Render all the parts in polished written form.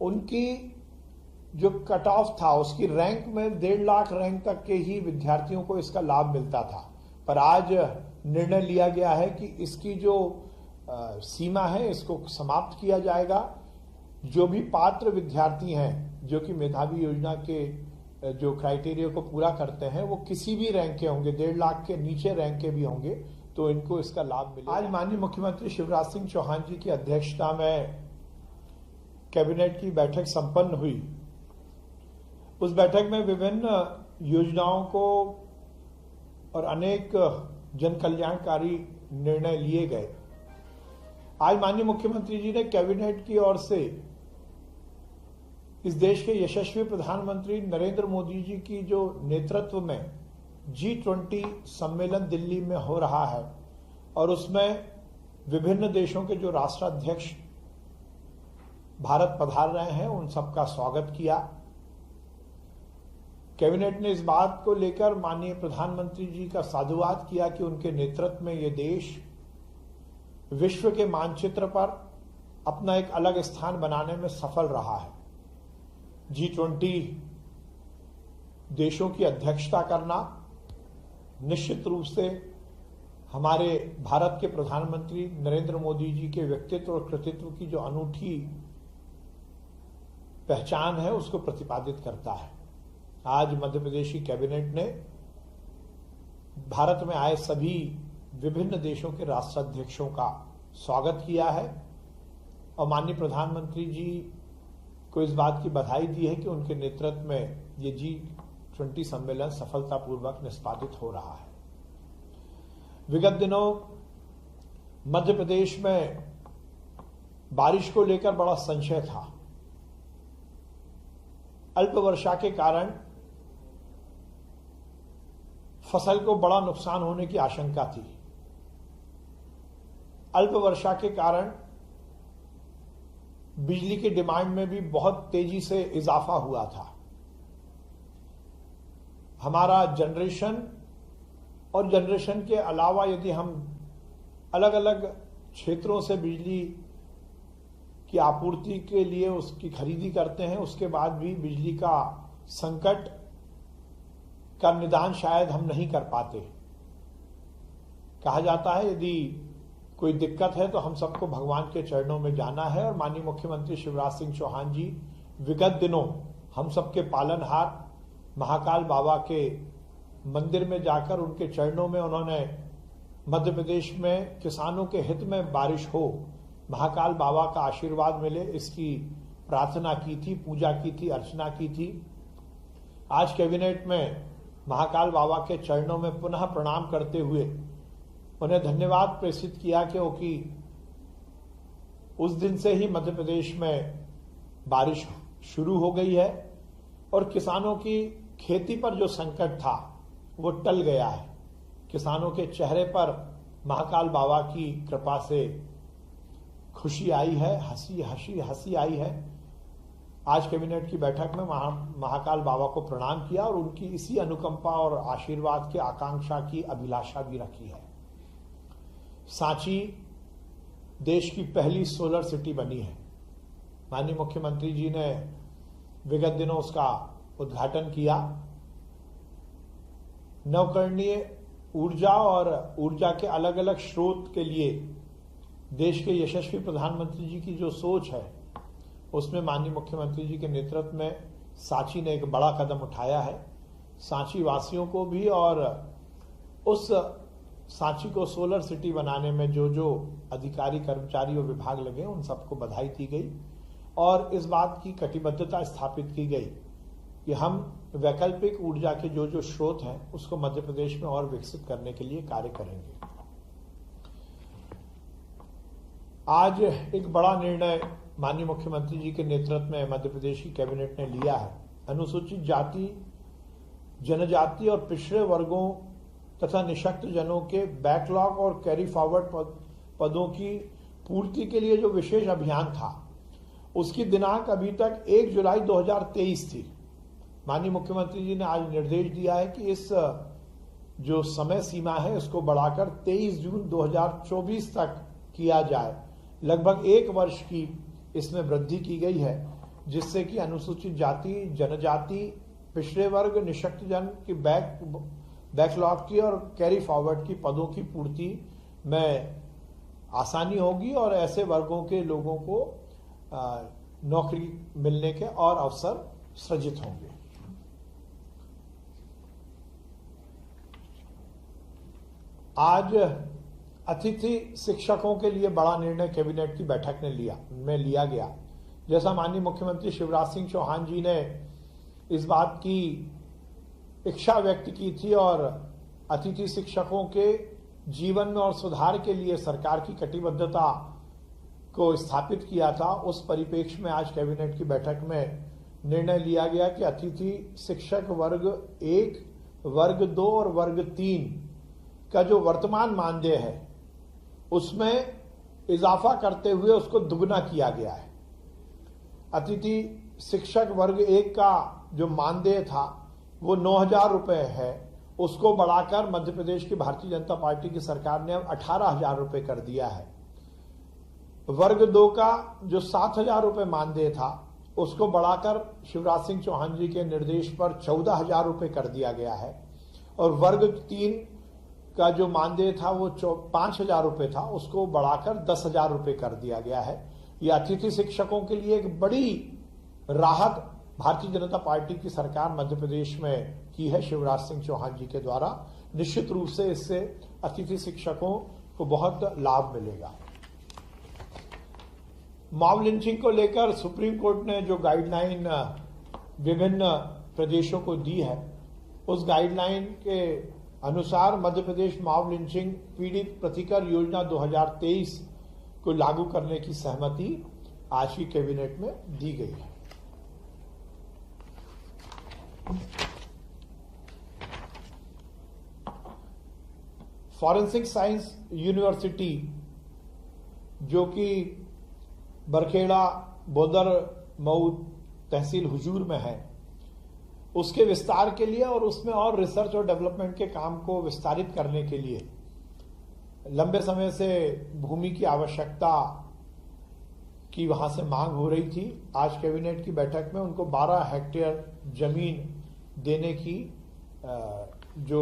उनकी जो cut off था उसकी रैंक में 1.5 लाख रैंक तक के ही विद्यार्थियों को इसका लाभ मिलता था। पर आज निर्णय लिया गया है कि इसकी जो सीमा है इसको समाप्त किया जाएगा। जो भी पात्र विद्यार्थी हैं जो कि मेधावी योजना के जो क्राइटेरिया को पूरा करते हैं वो किसी भी रैंक के होंगे, 1.5 लाख के नीचे रैंक के भी होंगे, तो इनको इसका लाभ मिलेगा। आज माननीय मुख्यमंत्री शिवराज सिंह चौहान जी की अध्यक्षता में कैबिनेट की बैठक संपन्न हुई। उस बैठक में विभिन्न योजनाओं को और अनेक जन कल्याणकारी निर्णय लिए गए। आज माननीय मुख्यमंत्री जी ने कैबिनेट की ओर से इस देश के यशस्वी प्रधानमंत्री नरेंद्र मोदी जी की जो नेतृत्व में G20 सम्मेलन दिल्ली में हो रहा है और उसमें विभिन्न देशों के जो राष्ट्राध्यक्ष भारत पधार रहे हैं उन सबका स्वागत किया। कैबिनेट ने इस बात को लेकर माननीय प्रधानमंत्री जी का साधुवाद किया कि उनके नेतृत्व में ये देश विश्व के मानचित्र पर अपना एक अलग स्थान बनाने में सफल रहा है। G20 देशों की अध्यक्षता करना निश्चित रूप से हमारे भारत के प्रधानमंत्री नरेंद्र मोदी जी के व्यक्तित्व और कृतित्व की जो अनूठी पहचान है उसको प्रतिपादित करता है। आज मध्य प्रदेश की कैबिनेट ने भारत में आए सभी विभिन्न देशों के राष्ट्राध्यक्षों का स्वागत किया है और माननीय प्रधानमंत्री जी को इस बात की बधाई दी है कि उनके नेतृत्व में ये G20 सम्मेलन सफलतापूर्वक निष्पादित हो रहा है। विगत दिनों मध्य प्रदेश में बारिश को लेकर बड़ा संशय था। अल्प वर्षा के कारण फसल को बड़ा नुकसान होने की आशंका थी। अल्प वर्षा के कारण बिजली की डिमांड में भी बहुत तेजी से इजाफा हुआ था। हमारा जनरेशन और जनरेशन के अलावा यदि हम अलग अलग क्षेत्रों से बिजली की आपूर्ति के लिए उसकी खरीदी करते हैं, उसके बाद भी बिजली का संकट का निदान शायद हम नहीं कर पाते। कहा जाता है यदि कोई दिक्कत है तो हम सबको भगवान के चरणों में जाना है और माननीय मुख्यमंत्री शिवराज सिंह चौहान जी विगत दिनों हम सबके पालनहार महाकाल बाबा के मंदिर में जाकर उनके चरणों में उन्होंने मध्य प्रदेश में किसानों के हित में बारिश हो, महाकाल बाबा का आशीर्वाद मिले, इसकी प्रार्थना की थी, पूजा की थी, अर्चना की थी। आज कैबिनेट में महाकाल बाबा के चरणों में पुनः प्रणाम करते हुए उन्हें धन्यवाद प्रेषित किया क्योंकि उस दिन से ही मध्य प्रदेश में बारिश शुरू हो गई है और किसानों की खेती पर जो संकट था वो टल गया है। किसानों के चेहरे पर महाकाल बाबा की कृपा से खुशी आई है, हंसी आई है। आज कैबिनेट की बैठक में महाकाल बाबा को प्रणाम किया और उनकी इसी अनुकंपा और आशीर्वाद की आकांक्षा की अभिलाषा भी रखी है। सांची देश की पहली सोलर सिटी बनी है। माननीय मुख्यमंत्री जी ने विगत दिनों उसका उद्घाटन किया। नवकरणीय ऊर्जा और ऊर्जा के अलग अलग स्रोत के लिए देश के यशस्वी प्रधानमंत्री जी की जो सोच है उसमें माननीय मुख्यमंत्री जी के नेतृत्व में सांची ने एक बड़ा कदम उठाया है। सांची वासियों को भी और उस सांची को सोलर सिटी बनाने में जो जो अधिकारी कर्मचारी और विभाग लगे उन सबको बधाई दी गई और इस बात की कटिबद्धता स्थापित की गई कि हम वैकल्पिक ऊर्जा के जो जो स्रोत हैं उसको मध्य प्रदेश में और विकसित करने के लिए कार्य करेंगे। आज एक बड़ा निर्णय माननीय मुख्यमंत्री जी के नेतृत्व में मध्य प्रदेश की कैबिनेट ने लिया है। अनुसूचित जाति, जनजाति और पिछड़े वर्गों तथा निःशक्त जनों के बैकलॉग और कैरी फॉरवर्ड पदों की पूर्ति के लिए जो विशेष अभियान था उसकी दिनांक अभी तक 1 जुलाई 2023 थी। माननीय मुख्यमंत्री जी ने आज निर्देश दिया है कि इस जो समय सीमा है इसको बढ़ाकर 23 जून 2024 तक किया जाए। लगभग 1 वर्ष की इसमें वृद्धि की गई है जिससे कि अनुसूचित जाति, जनजाति, पिछड़े वर्ग, निःशक्त जन की बैकलॉग की और कैरी फॉरवर्ड की पदों की पूर्ति में आसानी होगी और ऐसे वर्गों के लोगों को नौकरी मिलने के और अवसर सृजित होंगे। आज अतिथि शिक्षकों के लिए बड़ा निर्णय कैबिनेट की बैठक में लिया गया। जैसा माननीय मुख्यमंत्री शिवराज सिंह चौहान जी ने इस बात की इच्छा व्यक्त की थी और अतिथि शिक्षकों के जीवन में और सुधार के लिए सरकार की कटिबद्धता को स्थापित किया था, उस परिप्रेक्ष्य में आज कैबिनेट की बैठक में निर्णय लिया गया कि अतिथि शिक्षक वर्ग 1, वर्ग 2 और वर्ग 3 का जो वर्तमान मानदेय है उसमें इजाफा करते हुए उसको दुगना किया गया है। अतिथि शिक्षक वर्ग 1 का जो मानदेय था वो 9,000 रुपए है, उसको बढ़ाकर मध्य प्रदेश की भारतीय जनता पार्टी की सरकार ने अब 18,000 रुपए कर दिया है। वर्ग 2 का जो 7,000 रुपए मानदेय था उसको बढ़ाकर शिवराज सिंह चौहान जी के निर्देश पर 14,000 रुपए कर दिया गया है और वर्ग 3 का जो मानदेय था वो 5,000 रुपए था, उसको बढ़ाकर 10,000 रुपए कर दिया गया है। यह अतिथि शिक्षकों के लिए एक बड़ी राहत भारतीय जनता पार्टी की सरकार मध्य प्रदेश में की है शिवराज सिंह चौहान जी के द्वारा। निश्चित रूप से इससे अतिथि शिक्षकों को बहुत लाभ मिलेगा। मॉब लिंचिंग को लेकर सुप्रीम कोर्ट ने जो गाइडलाइन विभिन्न प्रदेशों को दी है, उस गाइडलाइन के अनुसार मध्य प्रदेश मॉब लिंचिंग पीड़ित प्रतिकर योजना 2023 को लागू करने की सहमति आज की कैबिनेट में दी गई है। फॉरेंसिक साइंस यूनिवर्सिटी जो कि बरखेड़ा, बोदर, मऊ तहसील हुजूर में है, उसके विस्तार के लिए और उसमें और रिसर्च और डेवलपमेंट के काम को विस्तारित करने के लिए लंबे समय से भूमि की आवश्यकता की वहां से मांग हो रही थी। आज कैबिनेट की बैठक में उनको 12 हेक्टेयर जमीन देने की जो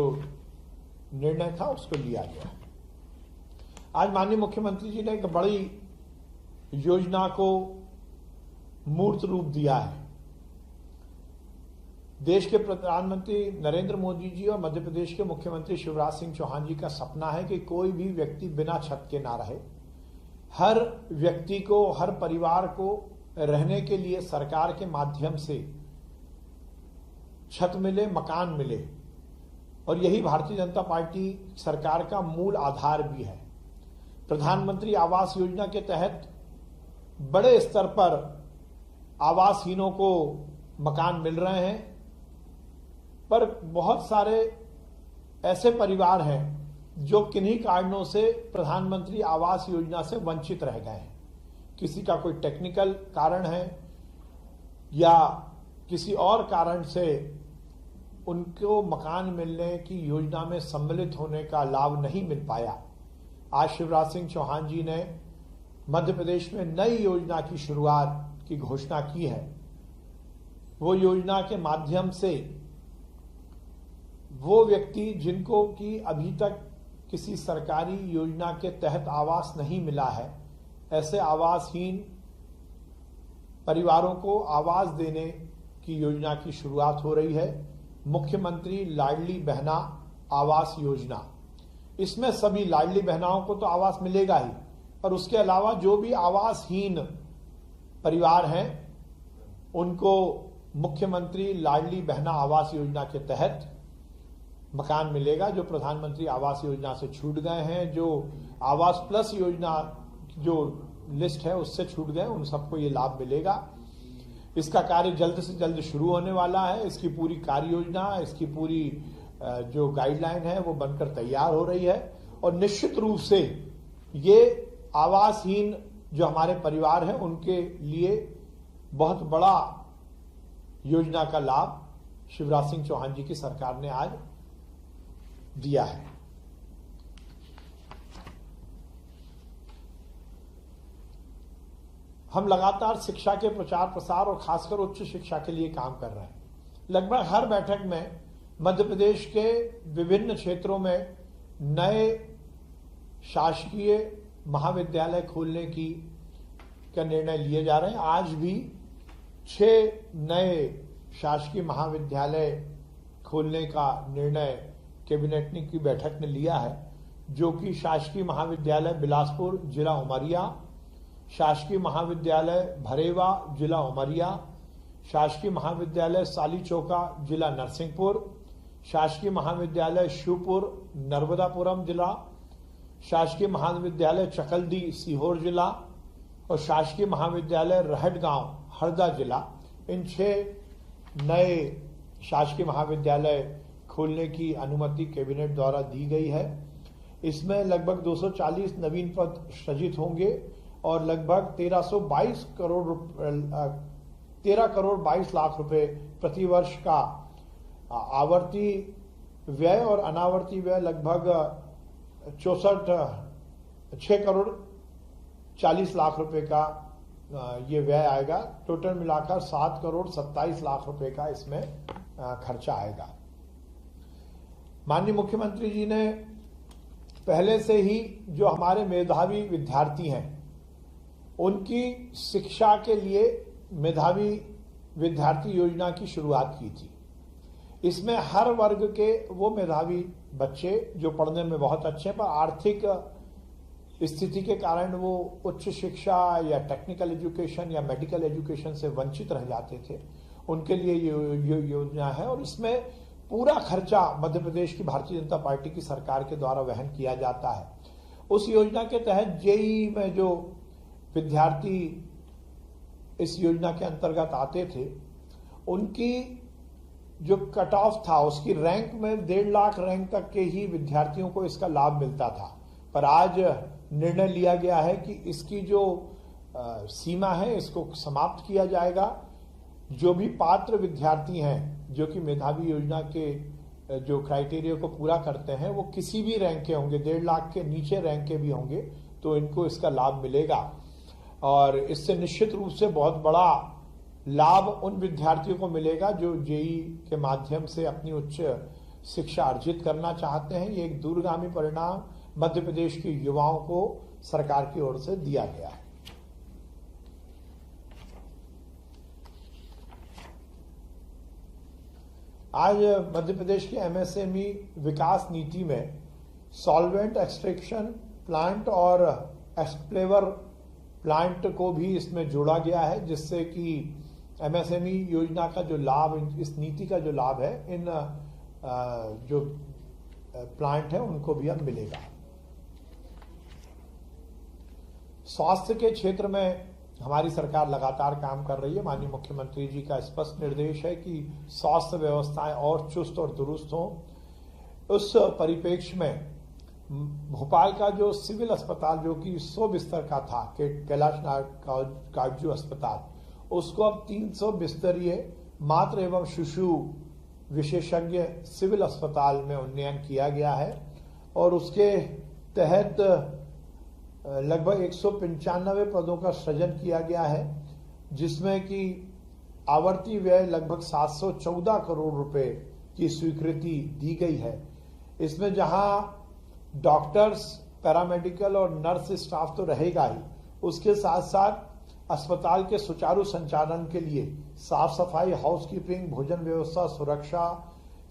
निर्णय था उसको लिया गया। आज माननीय मुख्यमंत्री जी ने एक बड़ी योजना को मूर्त रूप दिया है। देश के प्रधानमंत्री नरेंद्र मोदी जी और मध्य प्रदेश के मुख्यमंत्री शिवराज सिंह चौहान जी का सपना है कि कोई भी व्यक्ति बिना छत के ना रहे। हर व्यक्ति को, हर परिवार को रहने के लिए सरकार के माध्यम से छत मिले, मकान मिले, और यही भारतीय जनता पार्टी सरकार का मूल आधार भी है। प्रधानमंत्री आवास योजना के तहत बड़े स्तर पर आवासहीनों को मकान मिल रहे हैं, पर बहुत सारे ऐसे परिवार हैं जो किन्हीं कारणों से प्रधानमंत्री आवास योजना से वंचित रह गए हैं। किसी का कोई टेक्निकल कारण है या किसी और कारण से उनको मकान मिलने की योजना में सम्मिलित होने का लाभ नहीं मिल पाया। आज शिवराज सिंह चौहान जी ने मध्य प्रदेश में नई योजना की शुरुआत की घोषणा की है। वो योजना के माध्यम से वो व्यक्ति जिनको कि अभी तक किसी सरकारी योजना के तहत आवास नहीं मिला है, ऐसे आवासहीन परिवारों को आवास देने की योजना की शुरुआत हो रही है। मुख्यमंत्री लाडली बहना आवास योजना, इसमें सभी लाडली बहनाओं को तो आवास मिलेगा ही, और उसके अलावा जो भी आवासहीन परिवार हैं उनको मुख्यमंत्री लाडली बहना आवास योजना के तहत मकान मिलेगा। जो प्रधानमंत्री आवास योजना से छूट गए हैं, जो आवास प्लस योजना जो लिस्ट है उससे छूट गए, उन सबको ये लाभ मिलेगा। इसका कार्य जल्द से जल्द शुरू होने वाला है। इसकी पूरी कार्य योजना, इसकी पूरी जो गाइडलाइन है वो बनकर तैयार हो रही है, और निश्चित रूप से ये आवासहीन जो हमारे परिवार हैं उनके लिए बहुत बड़ा योजना का लाभ शिवराज सिंह चौहान जी की सरकार ने आज दिया है। हम लगातार शिक्षा के प्रचार प्रसार और खासकर उच्च शिक्षा के लिए काम कर रहे हैं। लगभग हर बैठक में मध्य प्रदेश के विभिन्न क्षेत्रों में नए शासकीय महाविद्यालय खोलने का निर्णय लिए जा रहे हैं। आज भी 6 नए शासकीय महाविद्यालय खोलने का निर्णय कैबिनेट ने की बैठक में लिया है, जो कि शासकीय महाविद्यालय बिलासपुर जिला उमरिया, शासकीय महाविद्यालय भरेवा जिला उमरिया, शासकीय महाविद्यालय सालीचौका जिला नरसिंहपुर, शासकीय महाविद्यालय शिवपुर नर्मदापुरम जिला, शासकीय महाविद्यालय चकल्दी सीहोर जिला और शासकीय महाविद्यालय रहटगांव हरदा जिला। इन 6 नए शासकीय महाविद्यालय खोलने की अनुमति कैबिनेट द्वारा दी गई है। इसमें लगभग 240 नवीन पद सृजित होंगे और लगभग 13 करोड़ 22 लाख रुपए प्रतिवर्ष का आवर्ती व्यय और अनावर्ती व्यय लगभग 6 करोड़ 40 लाख रुपए का ये व्यय आएगा। टोटल मिलाकर 7 करोड़ 27 लाख रुपए का इसमें खर्चा आएगा। माननीय मुख्यमंत्री जी ने पहले से ही जो हमारे मेधावी विद्यार्थी हैं उनकी शिक्षा के लिए मेधावी विद्यार्थी योजना की शुरुआत की थी। इसमें हर वर्ग के वो मेधावी बच्चे जो पढ़ने में बहुत अच्छे पर आर्थिक स्थिति के कारण वो उच्च शिक्षा या टेक्निकल एजुकेशन या मेडिकल एजुकेशन से वंचित रह जाते थे, उनके लिए ये योजना है। और इसमें पूरा खर्चा मध्य प्रदेश की भारतीय जनता पार्टी की सरकार के द्वारा वहन किया जाता है। उस योजना के तहत जेईई में जो विद्यार्थी इस योजना के अंतर्गत आते थे, उनकी जो कट ऑफ था उसकी रैंक में 1.5 लाख रैंक तक के ही विद्यार्थियों को इसका लाभ मिलता था। पर आज निर्णय लिया गया है कि इसकी जो सीमा है इसको समाप्त किया जाएगा। जो भी पात्र विद्यार्थी हैं जो कि मेधावी योजना के जो क्राइटेरिया को पूरा करते हैं वो किसी भी रैंक के होंगे, 1.5 लाख के नीचे रैंक के भी होंगे, तो इनको इसका लाभ मिलेगा। और इससे निश्चित रूप से बहुत बड़ा लाभ उन विद्यार्थियों को मिलेगा जो जेईई के माध्यम से अपनी उच्च शिक्षा अर्जित करना चाहते हैं। ये एक दूरगामी परिणाम मध्य प्रदेश के युवाओं को सरकार की ओर से दिया गया है। आज मध्य प्रदेश की एमएसएमई विकास नीति में सॉल्वेंट एक्सट्रैक्शन प्लांट और एक्सप्लेवर प्लांट को भी इसमें जोड़ा गया है, जिससे कि एमएसएमई योजना का जो लाभ, इस नीति का जो लाभ है, इन जो प्लांट है उनको भी अब मिलेगा। स्वास्थ्य के क्षेत्र में हमारी सरकार लगातार काम कर रही है। माननीय मुख्यमंत्री जी का स्पष्ट निर्देश है कि स्वास्थ्य व्यवस्थाएं और चुस्त और दुरुस्त हों। उस परिप्रेक्ष्य में भोपाल का जो सिविल अस्पताल जो कि 100 बिस्तर का था, कैलाश काटजू अस्पताल, उसको अब 300 बिस्तरीय मातृ एवं शिशु विशेषज्ञ सिविल अस्पताल में उन्नयन किया गया है और उसके तहत लगभग 195 पदों का सृजन किया गया है, जिसमें कि आवर्ती व्यय लगभग 714 करोड़ रुपए की स्वीकृति दी गई है। इसमें जहां डॉक्टर्स, पैरामेडिकल और नर्स स्टाफ तो रहेगा ही, उसके साथ साथ अस्पताल के सुचारू संचालन के लिए साफ सफाई, हाउसकीपिंग, भोजन व्यवस्था, सुरक्षा,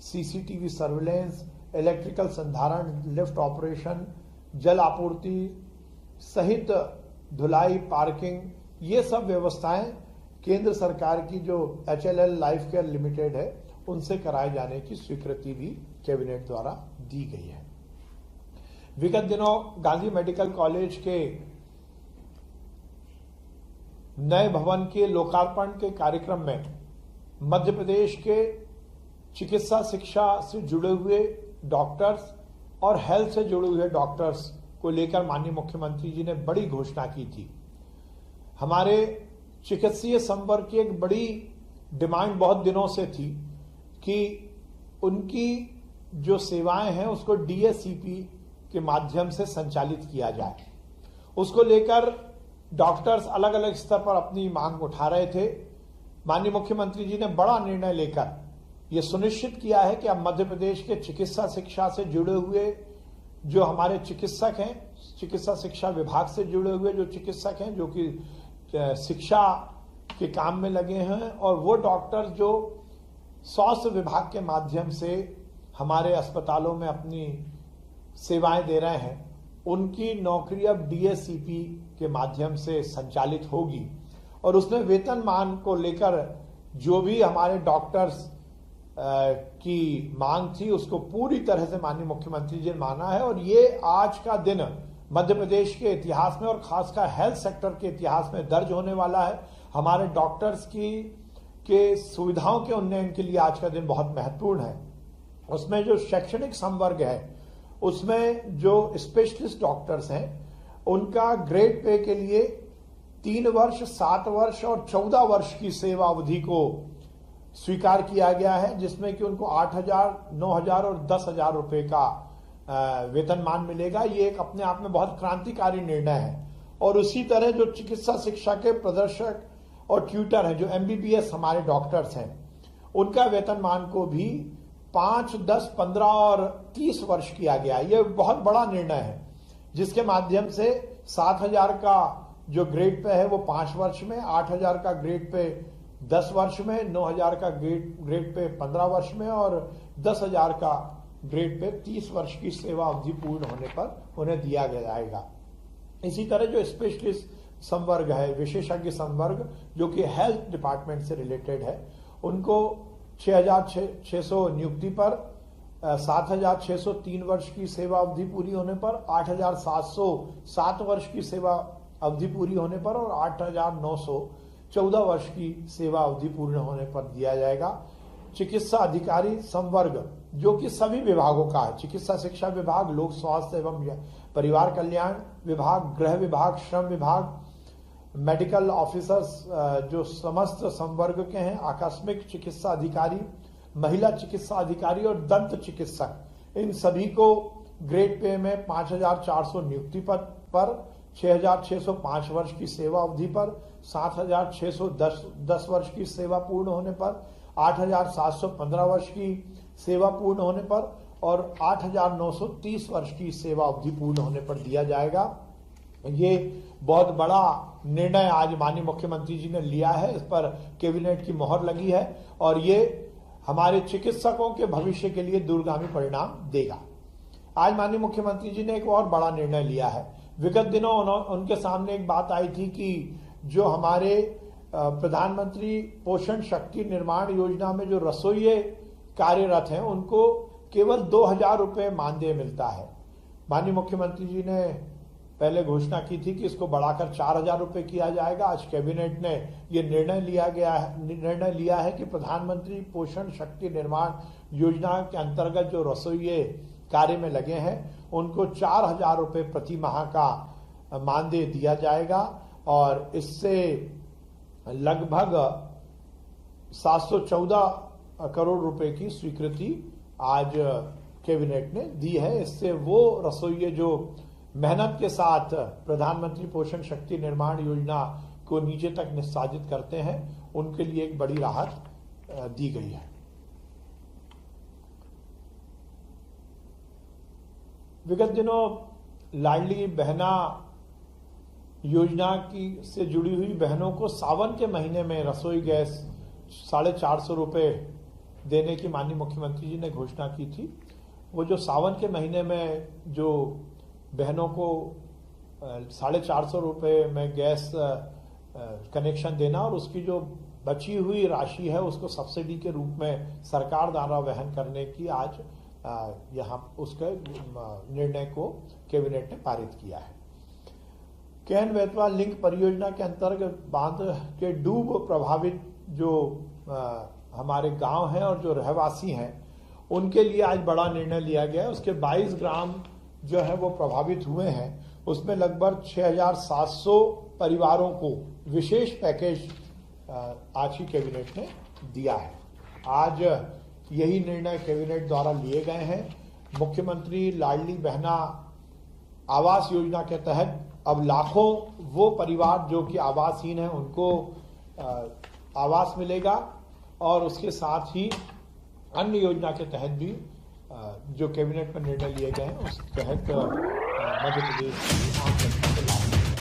सीसीटीवी सर्विलेंस, इलेक्ट्रिकल संधारण, लिफ्ट ऑपरेशन, जल आपूर्ति सहित धुलाई, पार्किंग, ये सब व्यवस्थाएं केंद्र सरकार की जो HLL लाइफ केयर लिमिटेड है उनसे कराए जाने की स्वीकृति भी कैबिनेट द्वारा दी गई है। विगत दिनों गांधी मेडिकल कॉलेज के नए भवन के लोकार्पण के कार्यक्रम में मध्य प्रदेश के चिकित्सा शिक्षा से जुड़े हुए डॉक्टर्स और हेल्थ से जुड़े हुए डॉक्टर्स को लेकर माननीय मुख्यमंत्री जी ने बड़ी घोषणा की थी। हमारे चिकित्सीय संवर्ग की एक बड़ी डिमांड बहुत दिनों से थी कि उनकी जो सेवाएं हैं उसको DSCP के माध्यम से संचालित किया जाए। उसको लेकर डॉक्टर्स अलग अलग स्तर पर अपनी मांग उठा रहे थे। माननीय मुख्यमंत्री जी ने बड़ा निर्णय लेकर यह सुनिश्चित किया है कि अब मध्य प्रदेश के चिकित्सा शिक्षा से जुड़े हुए जो हमारे चिकित्सक हैं, चिकित्सा शिक्षा विभाग से जुड़े हुए जो चिकित्सक हैं, जो कि शिक्षा के काम में लगे हैं, और वो डॉक्टर जो स्वास्थ्य विभाग के माध्यम से हमारे अस्पतालों में अपनी सेवाएं दे रहे हैं, उनकी नौकरी अब डीएससीपी के माध्यम से संचालित होगी। और उसमें वेतनमान को लेकर जो भी हमारे डॉक्टर्स की मांग थी उसको पूरी तरह से माननीय मुख्यमंत्री जी ने माना है। और ये आज का दिन मध्य प्रदेश के इतिहास में और खासकर हेल्थ सेक्टर के इतिहास में दर्ज होने वाला है। हमारे डॉक्टर्स के सुविधाओं के उन्नयन के लिए आज का दिन बहुत महत्वपूर्ण है। उसमें जो शैक्षणिक संवर्ग है, उसमें जो स्पेशलिस्ट डॉक्टर्स हैं, उनका ग्रेड पे के लिए 3 वर्ष, 7 वर्ष और 14 वर्ष की सेवा अवधि को स्वीकार किया गया है, जिसमें कि उनको 8,000, 9,000 और 10,000 रुपए का वेतनमान मिलेगा। ये एक अपने आप में बहुत क्रांतिकारी निर्णय है। और उसी तरह जो चिकित्सा शिक्षा के प्रदर्शक और ट्यूटर हैं, जो एमबीबीएस हमारे डॉक्टर्स हैं, उनका वेतनमान को भी 5, 10, 15 और 30 वर्ष किया गया। ये बहुत बड़ा निर्णय है, जिसके माध्यम से 7,000 का जो ग्रेड पे है वो 5 वर्ष में, 8,000 का ग्रेड पे 10 वर्ष में, 9,000 का ग्रेड पे 15 वर्ष में और 10,000 का ग्रेड पे 30 वर्ष की सेवा अवधि पूर्ण होने पर उन्हें दिया जाएगा। इसी तरह जो स्पेशलिस्ट संवर्ग है, विशेषज्ञ संवर्ग, जो कि हेल्थ डिपार्टमेंट से रिलेटेड है, उनको 6,600 नियुक्ति पर, 7,603 वर्ष की सेवा अवधि पूरी होने पर, 8,707 वर्ष की सेवा अवधि पूरी होने पर और 8,914 वर्ष की सेवा अवधि पूर्ण होने पर दिया जाएगा। चिकित्सा अधिकारी संवर्ग, जो कि सभी विभागों का है, चिकित्सा शिक्षा विभाग, लोक स्वास्थ्य एवं परिवार कल्याण विभाग, गृह विभाग, श्रम विभाग, मेडिकल ऑफिसर्स, जो समस्त संवर्ग के हैं, आकस्मिक चिकित्सा अधिकारी, महिला चिकित्सा अधिकारी और दंत चिकित्सक, इन सभी को ग्रेड पे में 5,400 नियुक्ति पर, 6,605 वर्ष की सेवा अवधि पर, 7,610 वर्ष की सेवा पूर्ण होने पर, 8,715 वर्ष की सेवा पूर्ण होने पर और 8,930 वर्ष की सेवा अवधि पूर्ण होने पर दिया जाएगा। ये बहुत बड़ा निर्णय आज माननीय मुख्यमंत्री जी ने लिया है। इस पर कैबिनेट की मोहर लगी है और ये हमारे चिकित्सकों के भविष्य के लिए दूरगामी परिणाम देगा। आज माननीय मुख्यमंत्री जी ने एक और बड़ा निर्णय लिया है। विगत दिनों उनके सामने एक बात आई थी कि जो हमारे प्रधानमंत्री पोषण शक्ति निर्माण योजना में जो रसोइये कार्यरत हैं, उनको केवल 2,000 रुपये मानदेय मिलता है। माननीय मुख्यमंत्री जी ने पहले घोषणा की थी कि इसको बढ़ाकर 4,000 रुपये किया जाएगा। आज कैबिनेट ने ये निर्णय लिया है कि प्रधानमंत्री पोषण शक्ति निर्माण योजना के अंतर्गत जो रसोइये कार्य में लगे हैं, उनको 4,000 रुपये प्रति माह का मानदेय दिया जाएगा और इससे लगभग 714 करोड़ रुपए की स्वीकृति आज कैबिनेट ने दी है। इससे वो रसोइये जो मेहनत के साथ प्रधानमंत्री पोषण शक्ति निर्माण योजना को नीचे तक निष्पादित करते हैं, उनके लिए एक बड़ी राहत दी गई है। विगत दिनों लाडली बहना योजना की से जुड़ी हुई बहनों को सावन के महीने में रसोई गैस 450 रुपये देने की माननीय मुख्यमंत्री जी ने घोषणा की थी। वो जो सावन के महीने में जो बहनों को 450 रुपये में गैस कनेक्शन देना और उसकी जो बची हुई राशि है उसको सब्सिडी के रूप में सरकार द्वारा वहन करने की आज यहाँ उसके निर्णय को कैबिनेट ने पारित किया है। केन बेतवा लिंक परियोजना के अंतर्गत बांध के डूब प्रभावित जो हमारे गांव हैं और जो रहवासी हैं, उनके लिए आज बड़ा निर्णय लिया गया है। उसके 22 ग्राम जो है वो प्रभावित हुए हैं, उसमें लगभग 6,700 परिवारों को विशेष पैकेज आज ही कैबिनेट ने दिया है। आज यही निर्णय कैबिनेट द्वारा लिए गए हैं। मुख्यमंत्री लाडली बहना आवास योजना के तहत अब लाखों वो परिवार जो कि आवासहीन है उनको आवास मिलेगा और उसके साथ ही अन्य योजना के तहत भी जो कैबिनेट में निर्णय लिए गए हैं उस तहत मध्य प्रदेश की आम जनता को लाभ